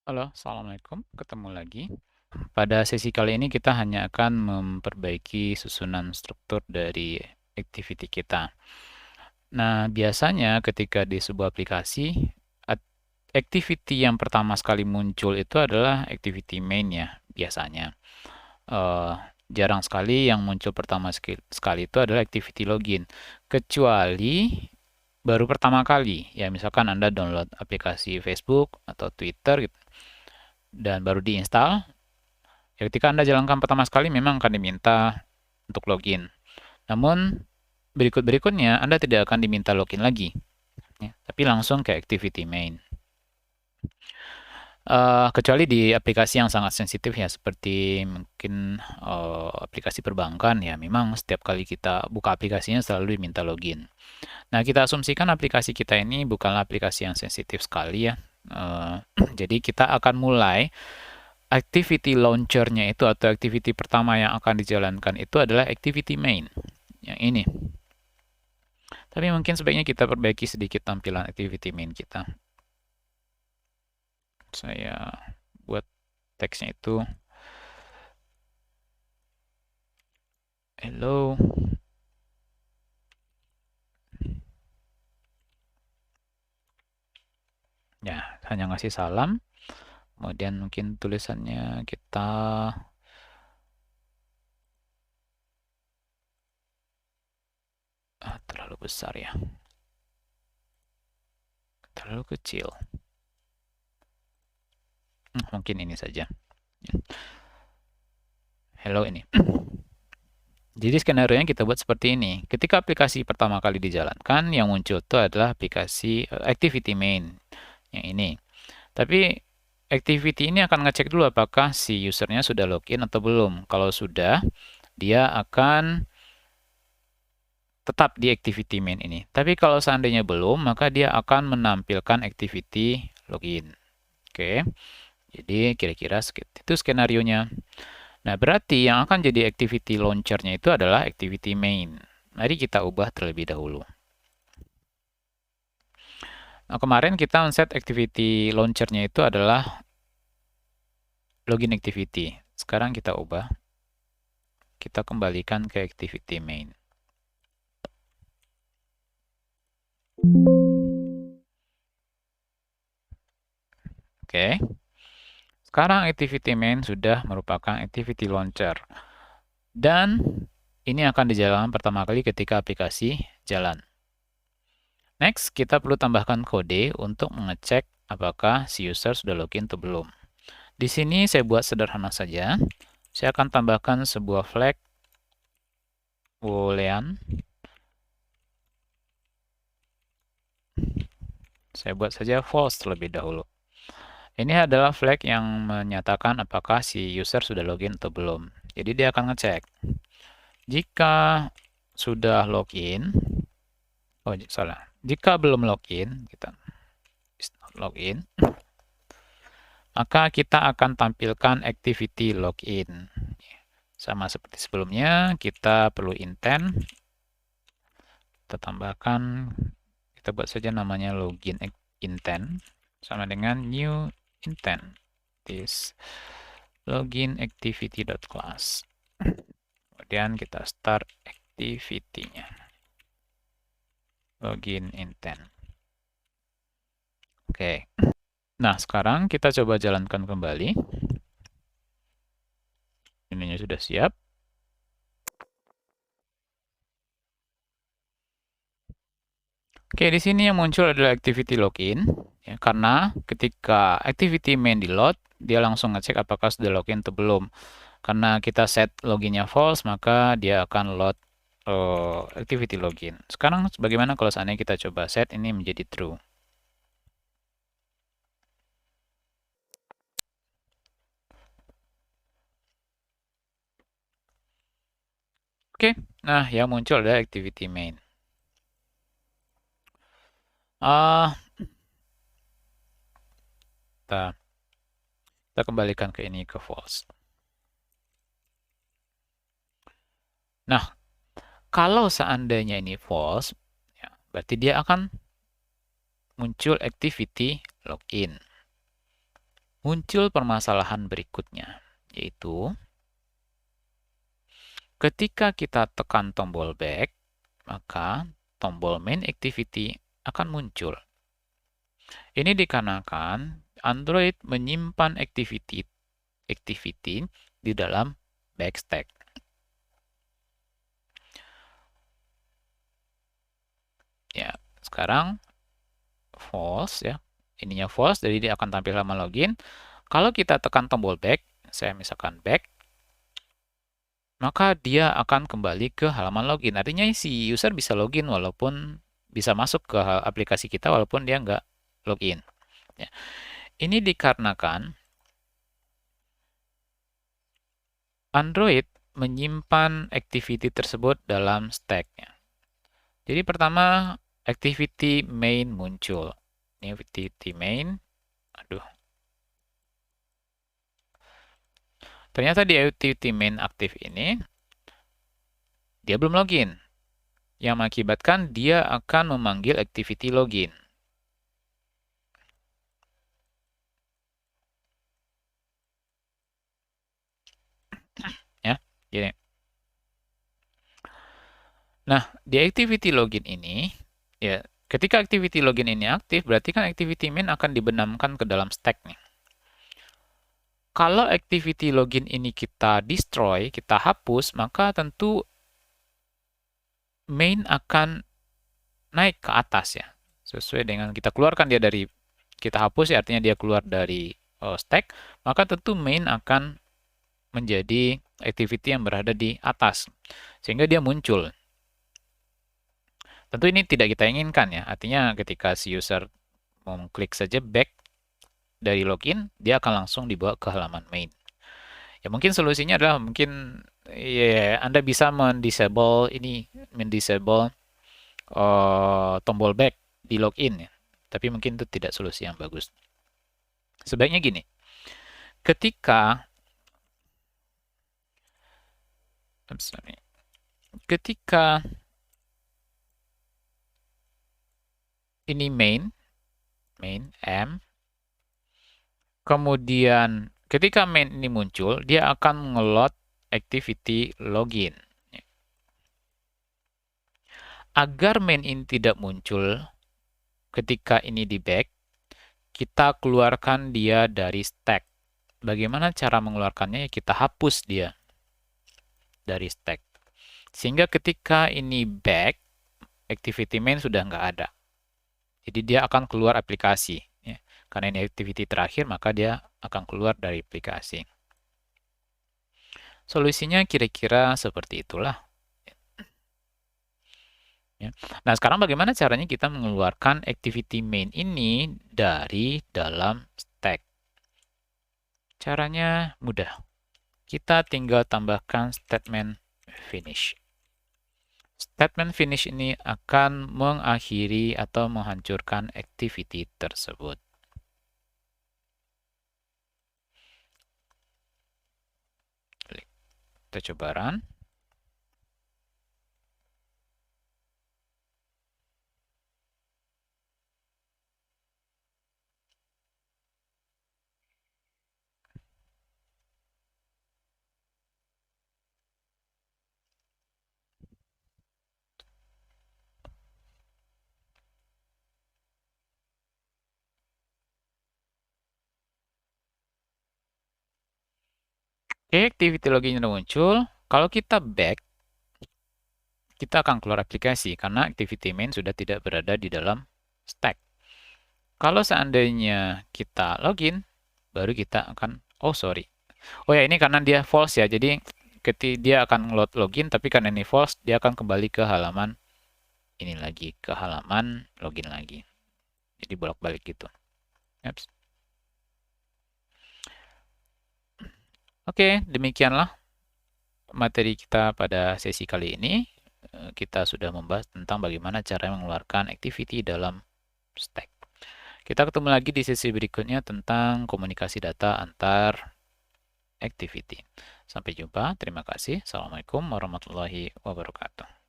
Halo, Assalamualaikum. Ketemu lagi. Pada sesi kali ini kita hanya akan memperbaiki susunan struktur dari activity kita. Nah, biasanya ketika di sebuah aplikasi, activity yang pertama sekali muncul itu adalah activity main ya, biasanya. Eh, Jarang sekali yang muncul pertama sekali itu adalah activity login. Kecuali baru pertama kali, ya misalkan Anda download aplikasi Facebook atau Twitter gitu, dan baru diinstal. Ya, ketika Anda jalankan pertama sekali memang akan diminta untuk login. Namun berikut-berikutnya Anda tidak akan diminta login lagi, ya, tapi langsung ke activity main. Kecuali di aplikasi yang sangat sensitif ya, seperti mungkin aplikasi perbankan ya, memang setiap kali kita buka aplikasinya selalu diminta login. Nah, kita asumsikan aplikasi kita ini bukanlah aplikasi yang sensitif sekali ya. Jadi kita akan mulai activity launcher-nya itu atau activity pertama yang akan dijalankan itu adalah activity main. Yang ini. Tapi mungkin sebaiknya kita perbaiki sedikit tampilan activity main kita. Saya buat teksnya itu hello. Ya, hanya ngasih salam. Kemudian mungkin tulisannya kita terlalu besar ya. Terlalu kecil. Mungkin ini saja. Hello ini. Jadi skenario-nya kita buat seperti ini. Ketika aplikasi pertama kali dijalankan, yang muncul itu adalah aplikasi activity main. Yang ini. Tapi activity ini akan ngecek dulu apakah si usernya sudah login atau belum. Kalau sudah, dia akan tetap di activity main ini. Tapi kalau seandainya belum, maka dia akan menampilkan activity login. Oke, jadi kira-kira itu skenario-nya. Nah, berarti yang akan jadi activity launcher-nya itu adalah activity main. Mari kita ubah terlebih dahulu. Nah, kemarin kita set activity launcher-nya itu adalah login activity. Sekarang kita ubah. Kita kembalikan ke activity main. Oke. Sekarang activity main sudah merupakan activity launcher. Dan ini akan dijalankan pertama kali ketika aplikasi jalan. Next, kita perlu tambahkan kode untuk mengecek apakah si user sudah login atau belum. Di sini saya buat sederhana saja. Saya akan tambahkan sebuah flag boolean. Saya buat saja false terlebih dahulu. Ini adalah flag yang menyatakan apakah si user sudah login atau belum. Jadi dia akan ngecek. Jika sudah login, oh salah. Jika belum login, kita login, maka kita akan tampilkan activity login. Sama seperti sebelumnya, kita perlu intent. Kita tambahkan, kita buat saja namanya login intent, sama dengan new intent. This login activity.class. Kemudian kita start activity-nya. Login intent. Oke. Nah, sekarang kita coba jalankan kembali. Ininya sudah siap. Oke, di sini yang muncul adalah activity login. Ya, karena ketika activity main di load, dia langsung ngecek apakah sudah login atau belum. Karena kita set loginnya false, maka dia akan load activity login. Sekarang bagaimana kalau seandainya kita coba set ini menjadi true? Oke, nah yang muncul adalah activity main. Kita kembalikan ke ini, ke false. Nah, kalau seandainya ini false, ya, berarti dia akan muncul activity login. muncul permasalahan berikutnya, yaitu ketika kita tekan tombol back, maka tombol main activity akan muncul. Ini dikarenakan Android menyimpan activity di dalam backstack. Ya, sekarang false ya. Ininya false, jadi dia akan tampil halaman login. Kalau kita tekan tombol back, saya misalkan back, maka dia akan kembali ke halaman login. Artinya si user bisa login walaupun bisa masuk ke aplikasi kita walaupun dia nggak login. Ya. Ini dikarenakan Android menyimpan activity tersebut dalam stack-nya. Jadi pertama, activity main muncul. Ini activity main. Aduh. Ternyata di activity main aktif ini, dia belum login. Yang mengakibatkan dia akan memanggil activity login. Ya, gini. Nah, di activity login ini, ya, ketika activity login ini aktif, berarti kan activity main akan dibenamkan ke dalam stack nih. Kalau activity login ini kita destroy, kita hapus, maka tentu main akan naik ke atas ya. Sesuai dengan kita keluarkan dia dari, kita hapus ya, artinya dia keluar dari stack, maka tentu main akan menjadi activity yang berada di atas. Sehingga dia muncul. Tentu ini tidak kita inginkan ya. Artinya ketika si user mengklik saja back dari login, dia akan langsung dibawa ke halaman main. Ya mungkin solusinya adalah mungkin ya Anda bisa mendisable tombol back di login ya. Tapi mungkin itu tidak solusi yang bagus. Sebaiknya gini. Ketika ini main M, kemudian ketika main ini muncul, dia akan ngeload activity login. Agar main ini tidak muncul ketika ini di back, kita keluarkan dia dari stack. Bagaimana cara mengeluarkannya? Kita hapus dia dari stack. Sehingga ketika ini back, activity main sudah nggak ada. Jadi dia akan keluar aplikasi. Ya. Karena ini activity terakhir, maka dia akan keluar dari aplikasi. Solusinya kira-kira seperti itulah. Ya. Nah, sekarang bagaimana caranya kita mengeluarkan activity main ini dari dalam stack? Caranya mudah. Kita tinggal tambahkan statement finish. Statement finish ini akan mengakhiri atau menghancurkan activity tersebut. Kita coba run. Oke, activity login sudah muncul. Kalau kita back, kita akan keluar aplikasi karena activity main sudah tidak berada di dalam stack. Kalau seandainya kita login, baru kita akan, oh sorry. Oh ya, ini karena dia false ya, jadi ketika dia akan load login, tapi karena ini false, dia akan kembali ke halaman ini lagi, ke halaman login lagi. Jadi bolak-balik gitu. Oops. Oke, demikianlah materi kita pada sesi kali ini. Kita sudah membahas tentang bagaimana cara mengeluarkan activity dalam stack. Kita ketemu lagi di sesi berikutnya tentang komunikasi data antar activity. Sampai jumpa, terima kasih. Assalamualaikum warahmatullahi wabarakatuh.